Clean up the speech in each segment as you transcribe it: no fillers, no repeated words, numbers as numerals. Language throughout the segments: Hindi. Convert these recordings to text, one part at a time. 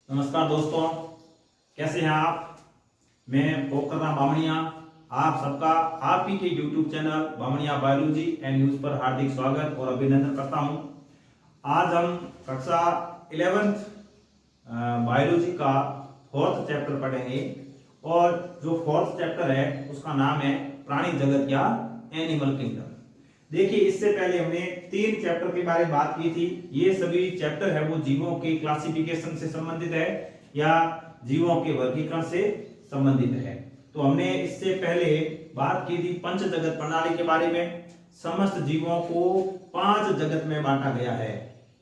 नमस्कार दोस्तों, कैसे हैं आप। मैं पोखरना बामणिया आप सबका आप ही के YouTube channel Bamaniya biology and news पर हार्दिक स्वागत और अभिनंदन करता हूं। आज हम कक्षा 11th बायोलॉजी का 4th चैप्टर पढ़ेंगे और जो 4th चैप्टर है उसका नाम है प्राणी जगत या एनिमल किंगडम। देखिए, इससे पहले हमने 3 चैप्टर के बारे में बात की थी। ये सभी चैप्टर है वो जीवों के क्लासिफिकेशन से संबंधित है या जीवों के वर्गीकरण से संबंधित है। तो हमने इससे पहले बात की थी पंच जगत प्रणाली के बारे में। समस्त जीवों को 5 जगत में बांटा गया है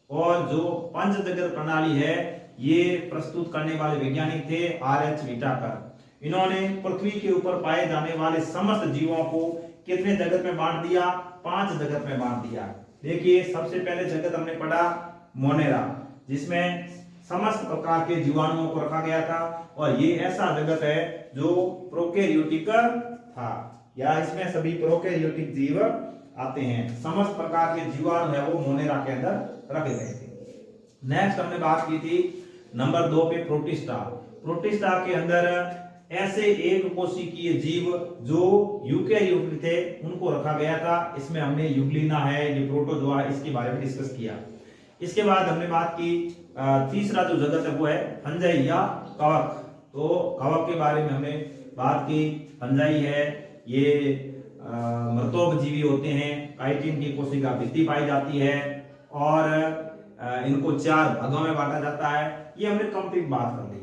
और जो पंच जगत प्रणाली है ये प्रस्तुत करने वाले वैज्ञानिक थे R.H. व्हिटेकर। इन्होंने पृथ्वी के ऊपर पाए जाने वाले समस्त जीवों को कितने जगत में बांट दिया? 5 जगत में बांट दिया। देखिए, सबसे पहले जगत हमने पढ़ा मोनेरा, जिसमें समस्त प्रकार के जीवाणुओं को रखा गया था और ये ऐसा जगत है जो प्रोकैरियोटिक था या इसमें सभी प्रोकैरियोटिक जीव आते हैं। समस्त प्रकार के जीवाणु है वो मोनेरा के अंदर रखे गए थे। नेक्स्ट हमने बात की थी नंबर 2 पे प्रोटिस्टा। प्रोटिस्टा के अंदर ऐसे एक कोशिकीय जीव जो यूकेरियोटिक थे उनको रखा गया था। इसमें हमने यूग्लिना है, ये प्रोटोजोआ, इसके बारे में डिस्कस किया। इसके बाद हमने बात की तीसरा जो जगत है वो है फंजाई या कवक। तो कवक के बारे में हमने बात की। फंजाई है ये मृतोक जीवी होते हैं। काइटिन की कोशिका भित्ति पाई जाती है और इनको 4 भागों में बांटा जाता है। ये हमने कंप्लीट बात कर ली।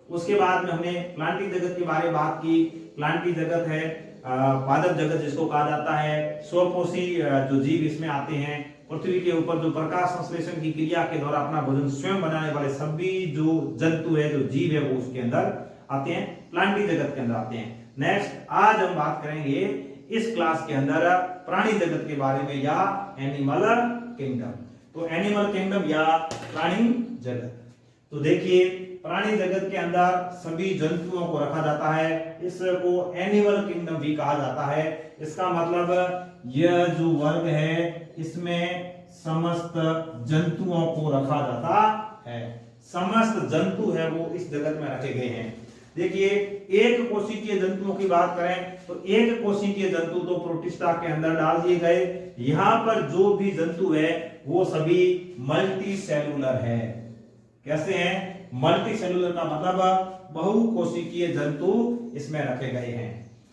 उसके बाद में हमने प्लांटी जगत के बारे में बात की। प्लांटी जगत है पादप जगत जिसको कहा जाता है। स्वपोषी जो जीव इसमें आते हैं। पृथ्वी के ऊपर जो प्रकाश संश्लेषण की क्रिया के द्वारा अपना भोजन स्वयं बनाने वाले सभी जो जंतु है, जो जीव है, वो उसके अंदर आते हैं, प्लांटी जगत के अंदर आते हैं। नेक्स्ट आज हम बात करेंगे इस क्लास के अंदर प्राणी जगत के बारे में या एनिमल किंगडम। तो एनिमल किंगडम या प्राणी जगत, तो देखिए प्राणी जगत के अंदर सभी जंतुओं को रखा जाता है। इसको एनिमल किंगडम भी कहा जाता है। इसका मतलब यह जो वर्ग है इसमें समस्त जंतुओं को रखा जाता है। समस्त जंतु है वो इस जगत में रखे गए हैं। देखिए, एक कोशिकीय जंतुओं की बात करें तो एक कोशिकीय जंतु तो प्रोटिस्टा के अंदर डाल दिए गए। यहाँ पर जो भी जंतु है वो सभी मल्टी सेलुलर है। कैसे हैं? मल्टी सेलुलर का मतलब बहुकोशिकीय जंतु इसमें रखे गए हैं।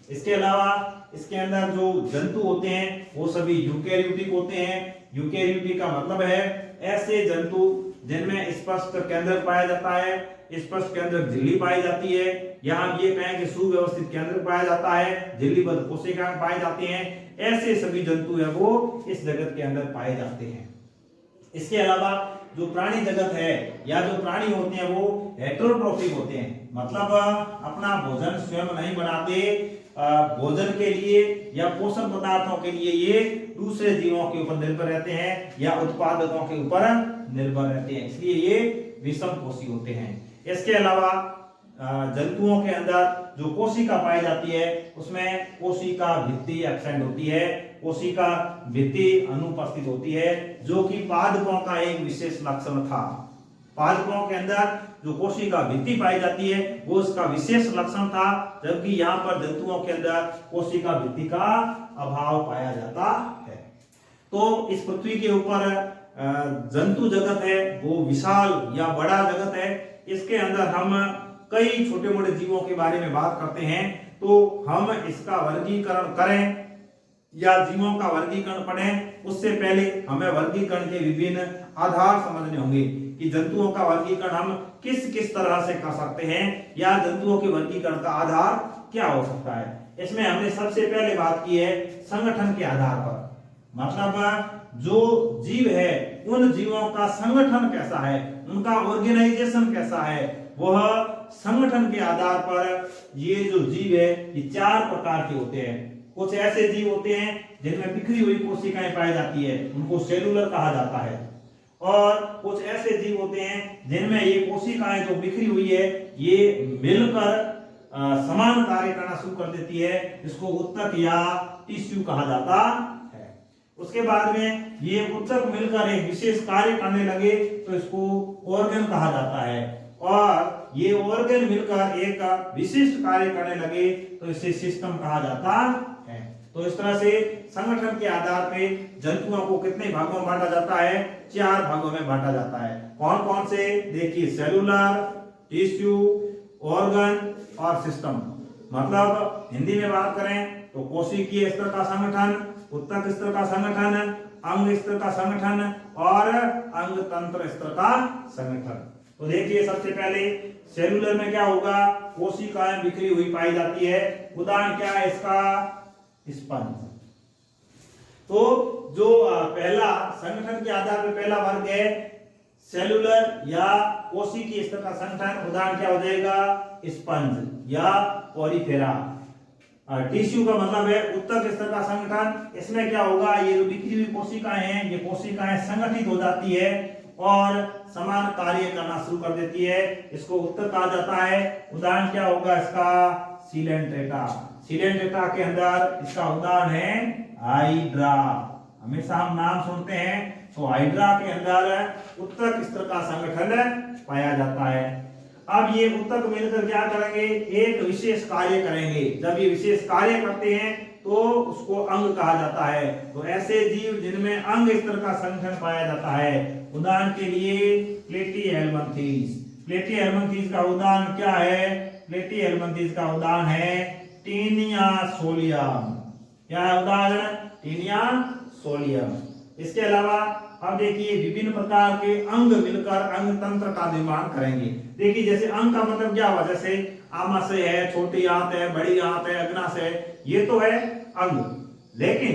इसके अलावा इसके अंदर जो जंतु होते हैं वो सभी यूकेरियोटिक होते हैं। यूकेरियोटिक का मतलब है ऐसे जंतु जिनमें स्पष्ट केंद्र पाया जाता है, स्पष्ट केंद्र झिल्ली पाई जाती है, या हम ये कहें कि सुव्यवस्थित केंद्र पाया जाता है, झिल्लीबद्ध कोशिकाएं पाई जाती हैं। ऐसे सभी जंतु है वो इस जगत के अंदर पाए जाते हैं। इसके अलावा जो प्राणी जगत है या जो प्राणी होते हैं वो हेटेरोट्रोफिक होते हैं, मतलब अपना भोजन स्वयं नहीं बनाते। भोजन के लिए या पोषण पदार्थों के लिए ये दूसरे जीवों के ऊपर निर्भर रहते हैं या उत्पादकों के ऊपर निर्भर रहते हैं, इसलिए ये विषमपोषी होते हैं। इसके अलावा जंतुओं के अंदर जो कोशिका पाई जाती है उसमें कोशिका भित्ति एब्सेंट होती है, कोशिका भित्ति अनुपस्थित होती है, जो कि पादपों का एक विशेष लक्षण था। पादपों के अंदर जो कोशिका भित्ति पाई जाती है वो उसका विशेष लक्षण था, जबकि यहाँ पर जंतुओं के अंदर कोशिका भित्ति का अभाव पाया जाता है। तो इस पृथ्वी के ऊपर जंतु जगत है वो विशाल या बड़ा जगत है। इसके अंदर हम कई छोटे मोटे जीवों के बारे में बात करते हैं। तो हम इसका वर्गीकरण करें या जीवों का वर्गीकरण पढ़ें उससे पहले हमें वर्गीकरण के विभिन्न आधार समझने होंगे कि जंतुओं का वर्गीकरण हम किस किस तरह से कर सकते हैं या जंतुओं के वर्गीकरण का आधार क्या हो सकता है। इसमें हमने सबसे पहले बात की है संगठन के आधार पर, मतलब जो जीव है उन जीवों का संगठन कैसा है, उनका ऑर्गेनाइजेशन कैसा है, वह संगठन के आधार पर ये जो जीव है ये 4 प्रकार के होते हैं। कुछ ऐसे जीव होते हैं जिनमें बिखरी हुई कोशिकाएं पाई जाती है, उनको सेलुलर कहा जाता है। और कुछ ऐसे जीव होते हैं जिनमें ये कोशिकाएं जो बिखरी हुई है ये मिलकर समान कार्य करना शुरू कर देती है, इसको उत्तक या टिश्यू कहा जाता है। उसके बाद में ये उत्तक मिलकर एक विशेष कार्य करने लगे तो इसको ऑर्गन कहा जाता है। और ये ऑर्गन मिलकर एक विशिष्ट कार्य करने लगे तो इसे सिस्टम कहा जाता है। तो इस तरह से संगठन के आधार पे जंतुओं को कितने भागों में बांटा जाता है? 4 भागों में बांटा जाता है। कौन कौन से? देखिए, सेलुलर, टिश्यू, ऑर्गन और सिस्टम। मतलब हिंदी में बात करें तो कोशिकीय स्तर का संगठन, ऊतक स्तर का संगठन, अंग स्तर का संगठन और अंग तंत्र स्तर का संगठन। तो देखिए, सबसे पहले सेलुलर में क्या होगा? कोशिकाएं बिखरी हुई पाई जाती है। उदाहरण क्या है इसका? स्पंज। तो जो पहला संगठन के आधार पर पहला वर्ग है सेलुलर या कोशिकीय स्तर का संगठन, उदाहरण क्या हो जाएगा? स्पंज या पोरिफेरा। टिश्यू का मतलब है ऊतक स्तर का संगठन। इसमें क्या होगा? ये जो बिखरी हुई कोशिकाएं हैं, ये कोशिकाएं संगठित हो जाती है और समान कार्य करना शुरू कर देती है। इसको ऊतक कहा जाता है। उदाहरण क्या होगा इसका? सीलेंट्रेटा। सीलेंट्रेटा के अंदर इसका उदाहरण है हाइड्रा। हमेशा हम नाम सुनते हैं तो हाइड्रा के अंदर ऊतक स्तर का संगठन पाया जाता है। अब ये ऊतक मिलकर क्या करेंगे? एक विशेष कार्य करेंगे। जब ये विशेष कार्य करते हैं तो उसको अंग कहा जाता है। तो ऐसे जीव जिनमें अंग स्तर का संगठन पाया जाता है, उदाहरण के लिए प्लेटीहेल्मिन्थेस। प्लेटीहेल्मिन्थेस का उदाहरण क्या है? प्लेटीहेल्मिन्थेस का उदाहरण है टेनिया सोलियम। क्या है उदाहरण? Taenia solium. इसके अलावा अब देखिए, विभिन्न प्रकार के अंग मिलकर अंग तंत्र का निर्माण करेंगे। देखिए, जैसे अंग का मतलब क्या हुआ? जैसे आमाशय है, छोटी आंत है, बड़ी आंत है, अग्नाशय है, ये तो है अंग। लेकिन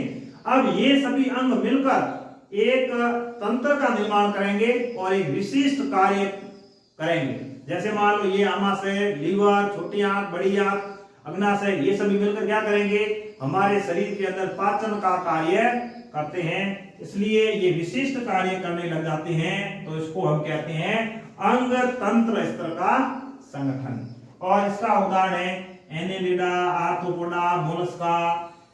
अब ये सभी अंग मिलकर एक तंत्र का निर्माण करेंगे और एक विशिष्ट कार्य करेंगे। जैसे मान लो ये आमाशय, लीवर, छोटी आंत, बड़ी आंत, अग्नाशय, ये सभी मिलकर क्या करेंगे? हमारे शरीर के अंदर पाचन का कार्य करते हैं। इसलिए ये विशिष्ट कार्य करने लग जाते हैं तो इसको हम कहते हैं अंग तंत्र स्तर का संगठन। और इसका उदाहरण है Annelida, Arthropoda, Mollusca,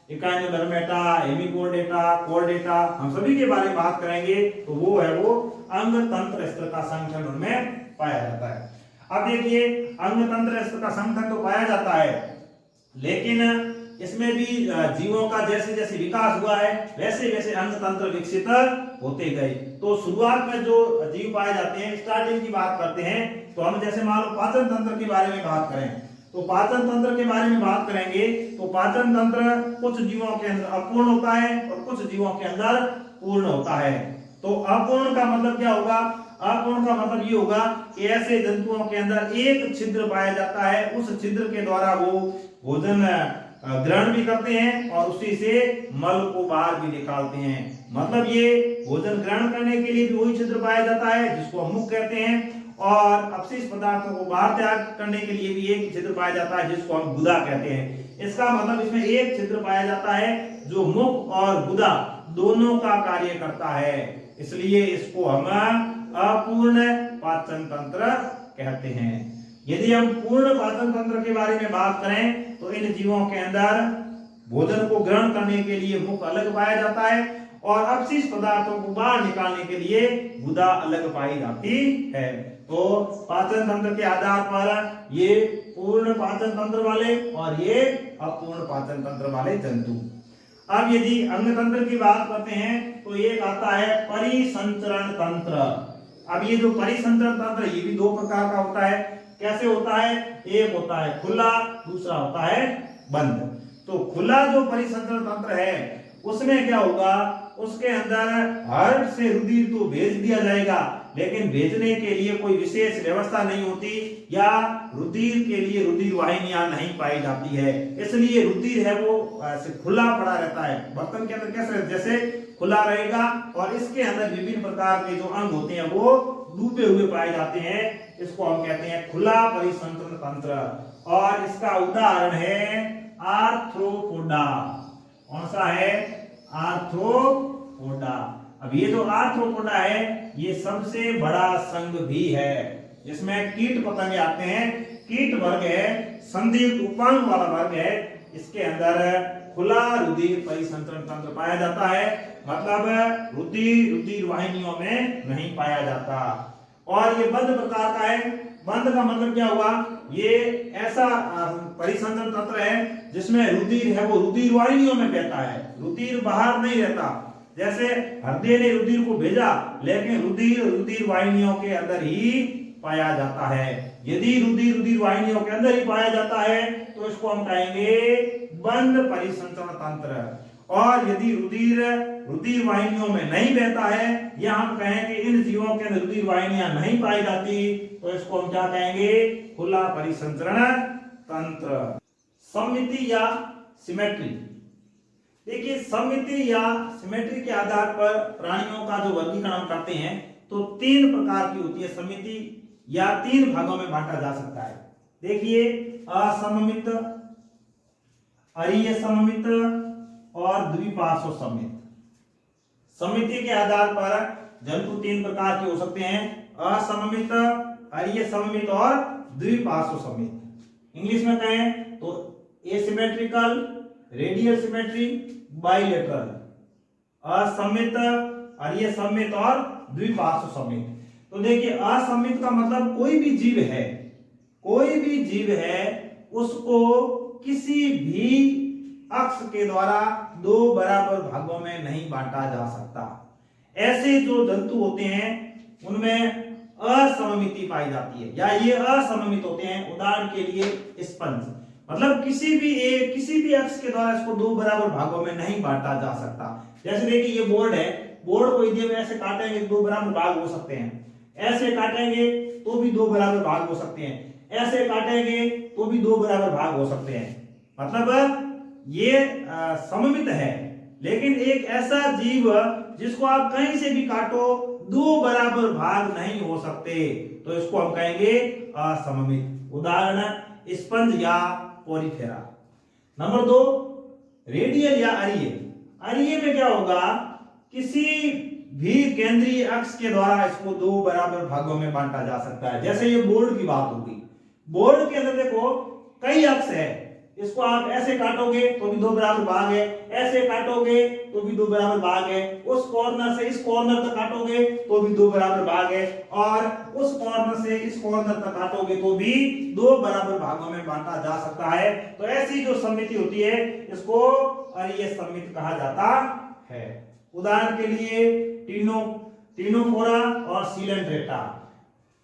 Echinodermata, Hemichordata, Chordata. हम सभी के बारे में बात करेंगे तो वो अंग तंत्र स्तर का संगठन उनमें पाया जाता है। अब देखिए, अंग तंत्र स्तर का संगठन तो पाया जाता है, लेकिन इसमें भी जीवों का जैसे जैसे विकास हुआ है वैसे वैसे अंग तंत्र विकसित होते गए। तो शुरुआत में जो जीव पाए जाते हैं, स्टार्टिंग की बात करते हैं तो हम जैसे मान लो पाचन तंत्र के बारे में बात करें तो पाचन तंत्र के बारे में बात करेंगे तो पाचन तंत्र कुछ जीवों के अंदर अपूर्ण होता है और कुछ जीवों के अंदर पूर्ण होता है। तो अपूर्ण का मतलब क्या होगा? अपूर्ण का मतलब ये होगा कि ऐसे जंतुओं के अंदर एक छिद्र पाया जाता है, उस छिद्र के द्वारा वो भोजन ग्रहण भी करते हैं और उसी से मल को बाहर भी निकालते हैं। मतलब ये भोजन ग्रहण करने के लिए भी वही छिद्र पाया जाता है जिसको हम मुख कहते हैं, और अपशिष्ट पदार्थों को बाहर त्याग करने के लिए भी एक छिद्र पाया जाता है जिसको हम गुदा कहते हैं। इसका मतलब इसमें एक छिद्र पाया जाता है जो मुख और गुदा दोनों का कार्य करता है, इसलिए इसको हम अपूर्ण पाचन तंत्र कहते हैं। यदि हम पूर्ण पाचन तंत्र के बारे में बात करें तो इन जीवों के अंदर भोजन को ग्रहण करने के लिए मुख अलग पाया जाता है और अपशिष्ट पदार्थों को बाहर निकालने के लिए गुदा अलग पाई जाती है। तो पाचन तंत्र के आधार पर ये पूर्ण पाचन तंत्र वाले और ये अपूर्ण पाचन तंत्र वाले जंतु। अब यदि अंग तंत्र की बात करते हैं तो एक आता है परिसंचरण तंत्र। अब ये जो परिसंचरण तंत्र ये भी दो प्रकार का होता है। कैसे होता है? एक होता है खुला, दूसरा होता है बंद। तो खुला जो परिसंचरण तंत्र है उसमें क्या होगा? उसके अंदर हार्ट से रुधिर तो भेज दिया जाएगा, लेकिन भेजने के लिए कोई विशेष व्यवस्था नहीं होती या रुधिर के लिए रुधिर वाहिनियां नहीं पाई जाती है, इसलिए रुधिर है वो ऐसे खुला पड़ा रहता है। बर्तन के अंदर कैसे जैसे खुला रहेगा और इसके अंदर विभिन्न प्रकार के जो अंग होते हैं वो डूबे हुए पाए जाते हैं। इसको हम कहते हैं खुला परिसंचरण तंत्र। और इसका उदाहरण है आर्थ्रोपोडा। कौन सा है? आर्थ्रोपोडा। अब ये जो आर्थ्रोपोडा है ये सबसे बड़ा संघ भी है, इसमें कीट पतंगे आते हैं। कीट वर्ग है, संधियुक्त उपांग वाला वर्ग है। इसके अंदर खुला रुधिर परिसंचरण तंत्र पाया जाता है, मतलब रुधिर वाहिनियों में नहीं पाया जाता। और ये बंद प्रकार का है, बंद का मतलब क्या हुआ, ये ऐसा परिसंचरण तंत्र है जिसमें रुधिर है वो रुधिर वाहिनियों में बहता है, रुधिर बाहर नहीं रहता। जैसे हृदय ने रुधिर को भेजा लेकिन रुधिर रुधिर वाहिनियों के अंदर ही पाया जाता है। यदि रुधिर रुधिर वाहिनियों के अंदर ही पाया जाता है तो इसको हम कहेंगे बंद परिसंचरण तंत्र। और यदि रुधिर रुधिर वाहिनियों में नहीं बहता है या हम कहें कि इन जीवों के अंदर रुधिर वाहिनियां नहीं पाई जाती तो इसको हम क्या कहेंगे, खुला परिसंचरण तंत्र। सममिति या सिमेट्री, देखिए सममिति या सिमेट्री के आधार पर प्राणियों का जो वर्गीकरण हम करते हैं तो 3 प्रकार की होती है सममिति, या 3 भागों में बांटा जा सकता है। देखिए असममित, अरीय सममित और द्विपार्श्व सममित। सममिति के आधार पर जंतु 3 प्रकार के हो सकते हैं, असममित, अरीय सममित और द्विपार्श्व सममित। इंग्लिश में कहें तो एसिमेट्रिकल, रेडियल सिमेट्री, बाइलेटरल। असममित, अरीय सममित और द्विपार्श्व सममित। तो देखिए असममित का मतलब कोई भी जीव है, कोई भी जीव है उसको किसी भी अक्ष के द्वारा 2 बराबर भागों में नहीं बांटा जा सकता। ऐसे जो जंतु होते हैं उनमें असममिति पाई जाती है या ये असममित होते हैं। उदाहरण के लिए स्पंज, मतलब किसी भी अक्ष के द्वारा इसको 2 बराबर भागों में नहीं बांटा जा सकता। जैसे देखिए ये बोर्ड है, बोर्ड को यदि हम ऐसे काटेंगे 2 बराबर भाग हो सकते हैं, ऐसे काटेंगे तो भी 2 बराबर भाग हो सकते हैं, ऐसे काटेंगे तो भी 2 बराबर भाग हो सकते हैं। मतलब ये सममित है। लेकिन एक ऐसा जीव जिसको आप कहीं से भी काटो 2 बराबर भाग नहीं हो सकते तो इसको हम कहेंगे असममित। उदाहरण स्पंज या पोरीफेरा। नंबर 2 रेडियल या अरीय। अरीय में क्या होगा, किसी भी केंद्रीय अक्ष के द्वारा इसको 2 बराबर भागों में बांटा जा सकता है। जैसे ये बोर्ड की बात होगी, बोर्ड के अंदर देखो कई अक्ष है, इसको आप ऐसे काटोगे तो भी 2 बराबर भाग है, ऐसे काटोगे तो भी 2 बराबर भाग है, उस कॉर्नर से इस कॉर्नर तक काटोगे तो भी 2 बराबर भाग है, और उस कॉर्नर से इस कॉर्नर तक काटोगे तो भी 2 बराबर भागों में बांटा जा सकता है। तो ऐसी जो सममिति होती है इसको अरीय सममिति कहा जाता है। उदाहरण के लिए टीनोफोरा और सीलेंट्रेटा।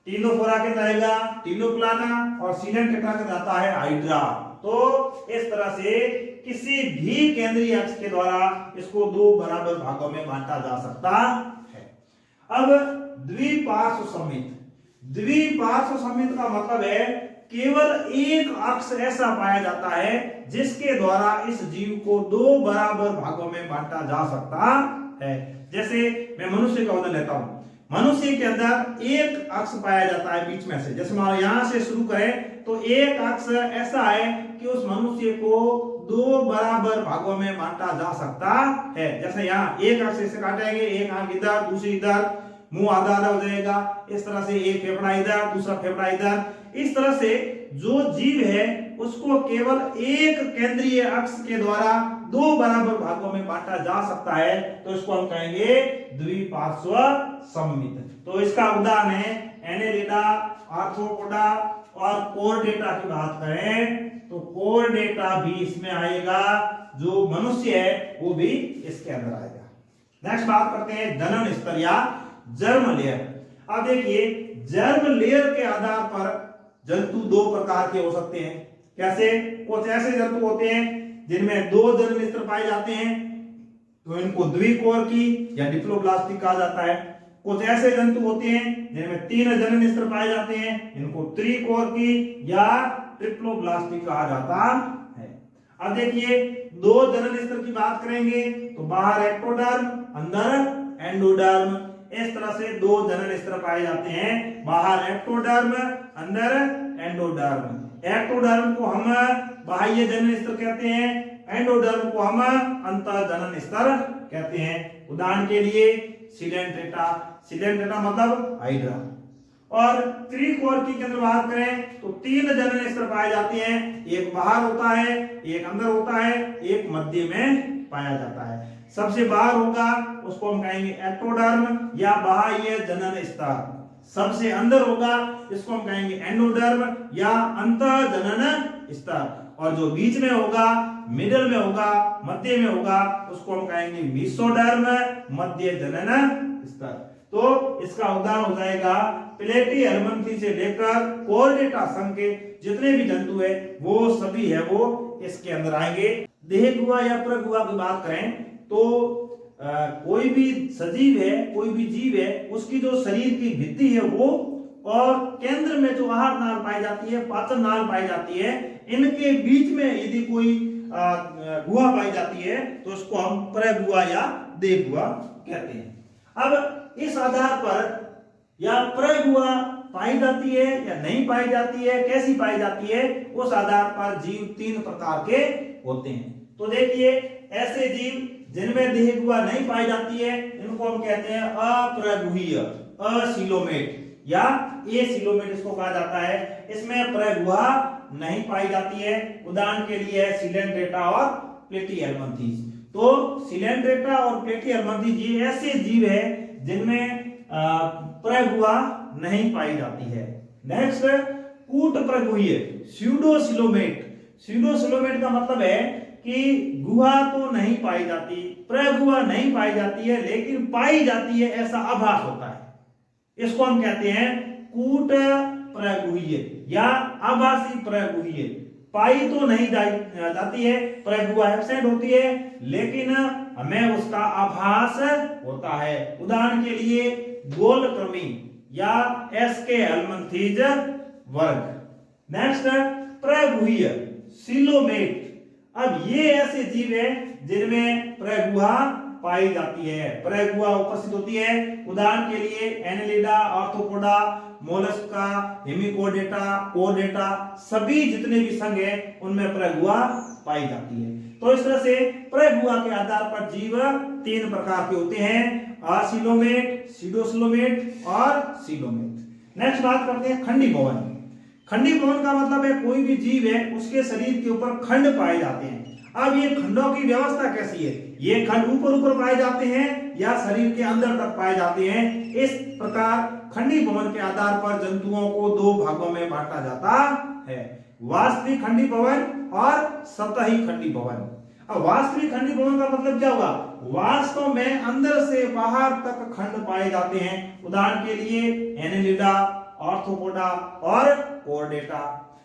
टीनोफोरा के अंदर आएगा टीनोप्लाना और सीलेंट्रेटा के अंदर आता है हाइड्रा। तो इस तरह से किसी भी केंद्रीय अक्ष के द्वारा इसको 2 बराबर भागों में बांटा जा सकता है। अब द्विपार्श्व सममित। द्विपार्श्व सममित का मतलब है केवल एक अक्ष ऐसा पाया जाता है जिसके द्वारा इस जीव को 2 बराबर भागों में बांटा जा सकता है। जैसे मैं मनुष्य का उदाहरण लेता हूं, मनुष्य के अंदर एक अक्ष पाया जाता है बीच में से। जैसे मान लो यहां से शुरू करें तो एक अक्ष ऐसा है कि उस मनुष्य को 2 बराबर भागों में बांटा जा सकता है। जैसे यहाँ एक अक्ष से काटेंगे, एक आंख इधर, दूसरी इधर, मुंह आधा आधा हो जाएगा। इस तरह से एक फेफड़ा इधर, दूसरा फेफड़ा इधर। इस तरह से जो जीव है उसको केवल एक केंद्रीय अक्ष के द्वारा 2 बराबर भागों में बांटा जा सकता है तो इसको हम कहेंगे द्विपार्श्व सममित। तो इसका उदाहरण है एनेलिडा, आर्थ्रोपोडा और कोरडेटा की बात करें तो कोरडेटा भी इसमें आएगा, जो मनुष्य है वो भी इसके अंदर आएगा। नेक्स्ट बात करते हैं जनन स्तर या जर्म लेयर। अब देखिए जर्म लेयर के आधार पर जंतु 2 प्रकार के हो सकते हैं। कैसे, कुछ ऐसे जंतु होते हैं जिनमें 2 जनन स्तर पाए जाते हैं तो इनको द्विकोरकी या डिप्लोब्लास्टिक कहा जाता है। कुछ ऐसे जंतु होते हैं जिनमें 3 जनन स्तर पाए जाते हैं, इनको त्रिकोरकी या ट्रिप्लोब्लास्टिक कहा जाता है। अब देखिए 2 जनन स्तर की बात करेंगे तो बाहर एक्टोडर्म, अंदर एंडोडर्म। इस तरह से 2 जनन स्तर पाए जाते हैं, बाहर एक्टोडर्म, अंदर एंडोडर्म। एक्टोडर्म को हम बाह्य जनन स्तर कहते हैं, एंडोडर्म को हम अंतर जनन स्तर कहते हैं। उदाहरण के लिए सिलेंट्रेटा, सिलेंट्रेटा मतलब हाइड्रा। और त्रिकोरकी के अंदर बात करें तो 3 जनन स्तर पाए जाते हैं, एक बाहर होता है, एक अंदर होता है, एक मध्य में पाया जाता है। सबसे बाहर होगा उसको हम कहेंगे एक्टोडर्म या बाह्य जनन स्तर, सबसे अंदर होगा इसको हम कहेंगे एंडोडर्म या अंतःजनन स्तर, और जो बीच में होगा, मिडल में होगा, मध्य में होगा, उसको हम कहेंगे मेसोडर्म, मध्य जनन स्तर। तो इसका उदाहरण हो जाएगा प्लेटीहेल्मिन्थी से लेकर कोर्डेटा संघ के जितने भी जंतु है वो सभी है वो इसके अंदर आएंगे। देह गुहा या प्रगुहा की बात करें तो कोई भी सजीव है, कोई भी जीव है, उसकी जो शरीर की भित्ति है वो और केंद्र में जो आहार नाल पाई जाती है, पाचन नाल पाई जाती है, इनके बीच में यदि कोई गुहा पाई जाती है तो उसको हम प्रगुहा या देह गुहा कहते हैं। अब इस आधार पर या प्रगुहा पाई जाती है या नहीं पाई जाती है, कैसी पाई जाती है, उस आधार पर जीव 3 प्रकार के होते हैं। तो देखिए, ऐसे जीव जिनमें देह गुहा नहीं पाई जाती है इनको हम कहते हैं अप्रगुहीय, असिलोमेट या एसिलोमेट इसको कहा जाता है। इसमें प्रगुहा नहीं पाई जाती है। उदाहरण के लिए सिलेंड्रेटा और प्लेटीहेल्मिन्थीज। तो सिलेंड्रेटा और प्लेटीहेल्मिन्थीज ये ऐसे जीव है जिनमें प्रगुहा नहीं पाई जाती है। नेक्स्ट, कूट प्रगुहीय स्यूडोसिलोमेट। स्यूडोसिलोमेट का मतलब है कि गुहा तो नहीं पाई जाती, प्रगुहा नहीं पाई जाती है, लेकिन पाई जाती है ऐसा आभास होता है, इसको हम कहते हैं कूट प्रगुहीय या आभासी प्रगुहीय। पाई तो नहीं जाती है, प्रगुहा एब्सेंट होती है, लेकिन हमें उसका आभास होता है। उदाहरण के लिए गोलक्रमी या एसके हेल्मिन्थीज वर्ग। नेक्स्ट, प्रगुहीय सिलोमेट। अब ये ऐसे जीव है जिनमें प्रगुहा पाई जाती है, प्रगुहा उपस्थित होती है। उदाहरण के लिए Annelida, Arthropoda, Mollusca, hemichordata, Chordata, सभी जितने भी संघ है उनमें प्रगुहा पाई जाती है। तो इस तरह से प्रगुहा के आधार पर जीव 3 प्रकार के होते हैं, असिलोमेट, सीडोसिलोमेट और सिलोमेट। नेक्स्ट बात करते हैं खंडी भवन। खंडी भवन का मतलब है कोई भी जीव है उसके शरीर के ऊपर खंड पाए जाते हैं। अब ये खंडों की व्यवस्था कैसी है, ये खंड ऊपर ऊपर पाए जाते हैं या शरीर के अंदर तक पाए जाते हैं। इस प्रकार खंडी भवन के आधार पर जंतुओं को 2 भागों में बांटा जाता है, वास्तविक खंडी भवन और सतही खंडी भवन। अब वास्तविक खंडी भवन का मतलब क्या होगा, वास्तव में अंदर से बाहर तक खंड पाए जाते हैं। उदाहरण के लिए एनेलिडा, आर्थ्रोपोडा और कोर्डेटा।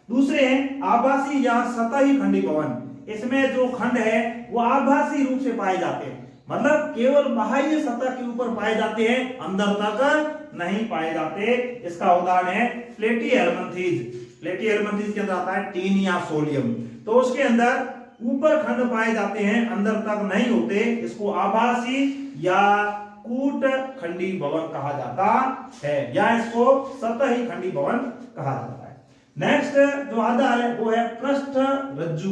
दूसरे हैं आभासी या सतही खंडी भवन। इसमें जो खंड है वो आभासी रूप से पाए जाते हैं, मतलब केवल बाह्य सतह के ऊपर पाए जाते हैं, अंदर तक नहीं पाए जाते। इसका उदाहरण है प्लेटीहेल्मिन्थीज। प्लेटीहेल्मिन्थीज के अंदर आता है टीन या सोलियम, तो उसके अंदर ऊपर खंड पाए जाते हैं, अंदर तक नहीं होते। इसको आभासी या कूट खंडी भवन कहा जाता है या इसको सतही खंडी भवन कहा जाता है। नेक्स्ट जो आधार है वो है पृष्ठ रज्जु।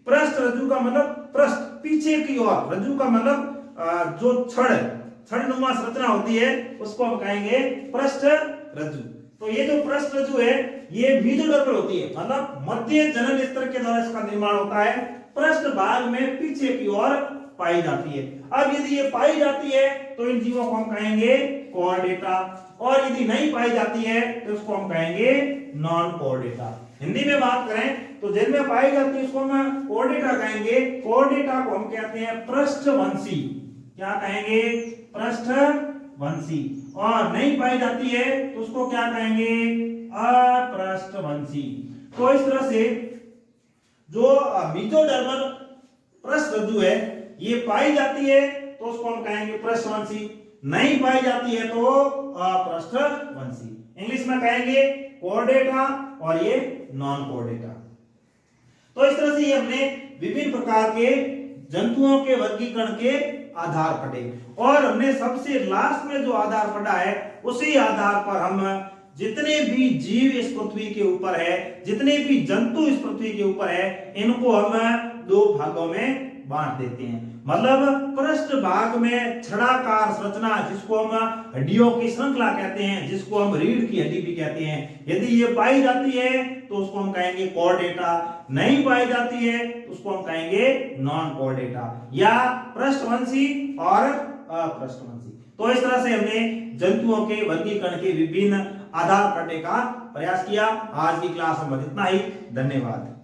पृष्ठ रज्जु का मतलब पृष्ठ पीछे की ओर, रज्जु का मतलब जो छड़नुमा संरचना होती है उसको हम कहेंगे पृष्ठ रज्जु। तो ये जो पृष्ठ रज्जु है ये मेसोडर्मल होती है, मतलब मध्य जनन स्तर के द्वारा इसका निर्माण होता है। पृष्ठ भाग में पीछे की ओर पाई जाती है। अब यदि ये पाई जाती है तो इन जीवों को हम कहेंगे कोर्डेटा, और यदि नहीं पाई जाती है तो उसको हम कहेंगे नॉन कोर्डेटा। हिंदी में बात करें तो जिनमें पाई जाती है उसको हम कोर्डेटा कहेंगे। कोर्डेटा को हम कहते हैं पृष्ठवंशी। क्या कहेंगे, पृष्ठवंशी। और नहीं पाई जाती है तो उसको क्या कहेंगे, अपृष्ठवंशी। तो इस तरह से जो मेसोडर्मल पृष्ठ रज्जु है ये पाई जाती है तो उसको हम कहेंगे पृष्ठवंशी, नहीं पाई जाती है तो अपृष्ठवंशी। इंग्लिश में कहेंगे कोर्डेटा और ये नॉन कोर्डेटा। तो इस तरह से ये हमने विभिन्न प्रकार के जंतुओं के वर्गीकरण के आधार पढ़े, और हमने सबसे लास्ट में जो आधार पढ़ा है उसी आधार पर हम जितने भी जीव इस पृथ्वी के ऊपर है, जितने भी जंतु इस पृथ्वी के ऊपर है, इनको हम 2 भागों में बांट देते हैं। मतलब पृष्ठ भाग में छड़ाकार संरचना जिसको हम हड्डियों की श्रृंखला कहते हैं, जिसको हम रीढ़ की हड्डी भी कहते हैं, यदि ये पाई जाती है तो उसको हम कहेंगे कोर्डेटा, नहीं पाई जाती है तो उसको हम कहेंगे नॉन कोर्डेटा या पृष्ठवंशी और अपृष्ठवंशी। तो इस तरह से हमने जंतुओं के वर्गीकरण के विभिन्न आधार पढ़ने का प्रयास किया। आज की क्लास में बस इतना ही। धन्यवाद।